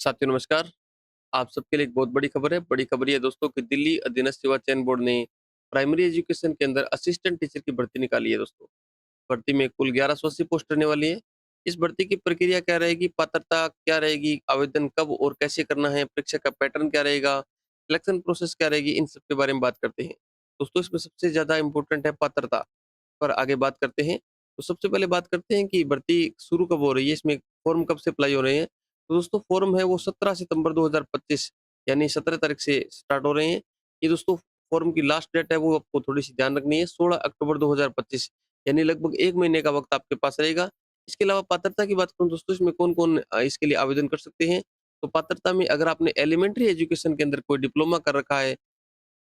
साथियों नमस्कार। आप सबके लिए एक बहुत बड़ी खबर है। बड़ी खबर ये है दोस्तों कि दिल्ली अधीनस्थ सेवा चयन बोर्ड ने प्राइमरी एजुकेशन के अंदर असिस्टेंट टीचर की भर्ती निकाली है दोस्तों। भर्ती में कुल 1180 पोस्ट रहने वाली है। इस भर्ती की प्रक्रिया क्या रहेगी, पात्रता क्या रहेगी, आवेदन कब और कैसे करना है, परीक्षा का पैटर्न क्या रहेगा, सिलेक्शन प्रोसेस क्या रहेगी, इन सब के बारे में बात करते हैं। दोस्तों इसमें सबसे ज़्यादा इम्पोर्टेंट है पात्रता। पर आगे बात करते हैं। तो सबसे पहले बात करते हैं कि भर्ती शुरू कब हो रही है, इसमें फॉर्म कब से अप्लाई हो रहे हैं। तो दोस्तों फॉर्म है वो 17 सितंबर 2025 यानी 17 तारीख से स्टार्ट हो रहे हैं। ये दोस्तों फॉर्म की लास्ट डेट है वो आपको थोड़ी-सी ध्यान रखनी है, 16 अक्टूबर 2025 यानी लगभग 1 महीने का वक़्त आपके पास रहेगा। इसके अलावा पात्रता की बात करूँ दोस्तों, इसमें कौन-कौन इसके लिए आवेदन कर सकते हैं। तो पात्रता में अगर आपने एलिमेंट्री एजुकेशन के अंदर कोई डिप्लोमा कर रखा है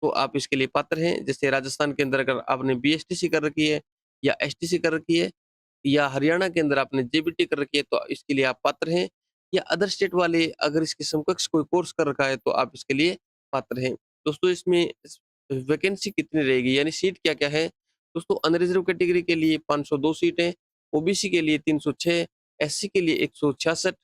तो आप इसके लिए पात्र हैं। जैसे राजस्थान के अंदर अगर आपने बीएसटीसी कर रखी है या एसटीसी कर रखी है या हरियाणा के अंदर आपने जेबीटी कर रखी है तो इसके लिए आप पात्र हैं। या अदर स्टेट वाले अगर इसके समकक्ष कोई कोर्स कर रखा है तो आप इसके लिए पात्र हैं। दोस्तों इसमें वैकेंसी कितनी रहेगी यानी सीट क्या-क्या है? दोस्तों अनरिजर्व कैटेगरी के लिए 502 सीटें, ओबीसी के लिए 306, एससी के लिए 166,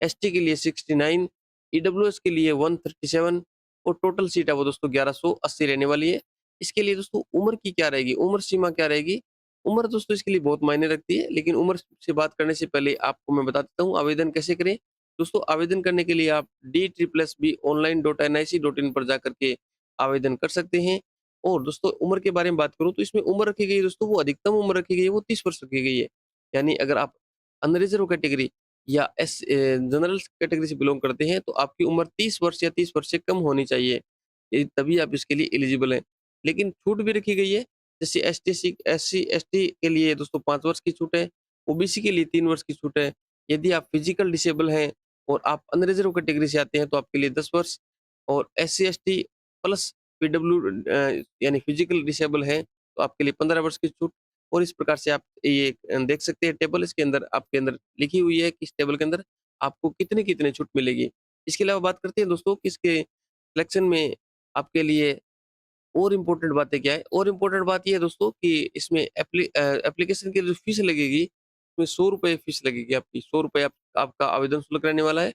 एसटी के लिए 69, ईडब्ल्यूएस के लिए 137 और टोटल सीट है वो दोस्तों 1180 रहने वाली है। इसके लिए दोस्तों उम्र की क्या रहेगी, उम्र सीमा क्या रहेगी? उम्र दोस्तों इसके लिए बहुत मायने रखती है, लेकिन उम्र से बात करने से पहले आपको मैं बता देता हूँ आवेदन कैसे करें। दोस्तों आवेदन करने के लिए आप DSSB online.nic.in पर जाकर के आवेदन कर सकते हैं। और दोस्तों उम्र के बारे में बात करूँ तो इसमें उम्र रखी गई है दोस्तों, वो अधिकतम उम्र रखी गई है वो 30 वर्ष रखी गई है। यानी अगर आप अनरिजर्व कैटेगरी या जनरल कैटेगरी से बिलॉन्ग करते हैं तो आपकी उम्र 30 वर्ष या 30 वर्ष से कम होनी चाहिए। तभी आप इसके लिए एलिजिबल हैं। लेकिन छूट भी रखी गई है, जैसे एससी-एसटी के लिए दोस्तों 5 वर्ष की छूट है, ओबीसी के लिए 3 वर्ष की छूट है। यदि आप फिजिकल डिसेबल हैं और आप अनरिजर्व कैटेगरी से आते हैं तो आपके लिए 10 वर्ष और एससी-एसटी प्लस यानी फिजिकल डिसेबल हैं तो आपके लिए 15 वर्ष की छूट। और इस प्रकार से आप ये देख सकते हैं टेबल, इसके अंदर आपके अंदर लिखी हुई है कि इस टेबल के अंदर आपको कितनी-कितनी छूट मिलेगी। इसके अलावा बात करते हैं दोस्तों कि इसके सिलेक्शन में आपके लिए और इम्पोर्टेंट बातें क्या है? और इम्पोर्टेंट बात ये है दोस्तों कि इसमें एप्लीकेशन की जो फीस लगेगी, उसमें ₹100 फीस लगेगी आपकी, ₹100 आपका आवेदन शुल्क रहने वाला है।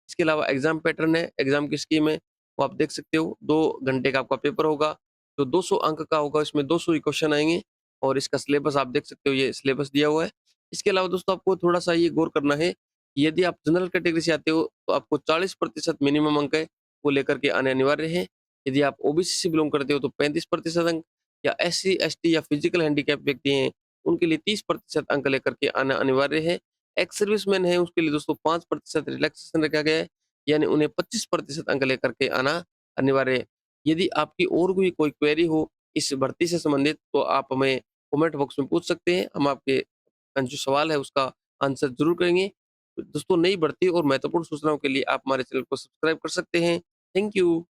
इसके अलावा एग्ज़ाम पैटर्न है, एग्ज़ाम की स्कीम है, वो आप देख सकते हो। 2 घंटे का आपका पेपर होगा, जो 200 अंक का होगा, इसमें 200 ही क्वेश्चन आएँगे और इसका सिलेबस आप देख सकते हो, ये सिलेबस दिया हुआ है। इसके अलावा दोस्तों आपको थोड़ा-सा ये गौर करना है, कि यदि आप जनरल कैटेगरी से आते हो, तो आपको 40% मिनिमम अंक है, वो लेकर के आने अनिवार्य है। यदि आप ओबीसी से बिलॉन्ग करते हो तो 35% अंक या एससी, एसटी या फिजिकल हैंडीकैप व्यक्ति हैं, उनके लिए 30% अंक लेकर के आना अनिवार्य है। एक्स सर्विसमैन है, उसके लिए दोस्तों 5% रिलैक्सेशन रखा गया है, यानी उन्हें 25% अंक लेकर के आना अनिवार्य है। यदि आपकी और भी कोई क्वेरी हो इस भर्ती से संबंधित तो आप हमें कमेंट बॉक्स में पूछ सकते हैं। हम आपके जो सवाल है उसका आंसर ज़रूर करेंगे। दोस्तों नई भर्ती और महत्वपूर्ण सूचनाओं के लिए आप हमारे चैनल को सब्सक्राइब कर सकते हैं। Thank you.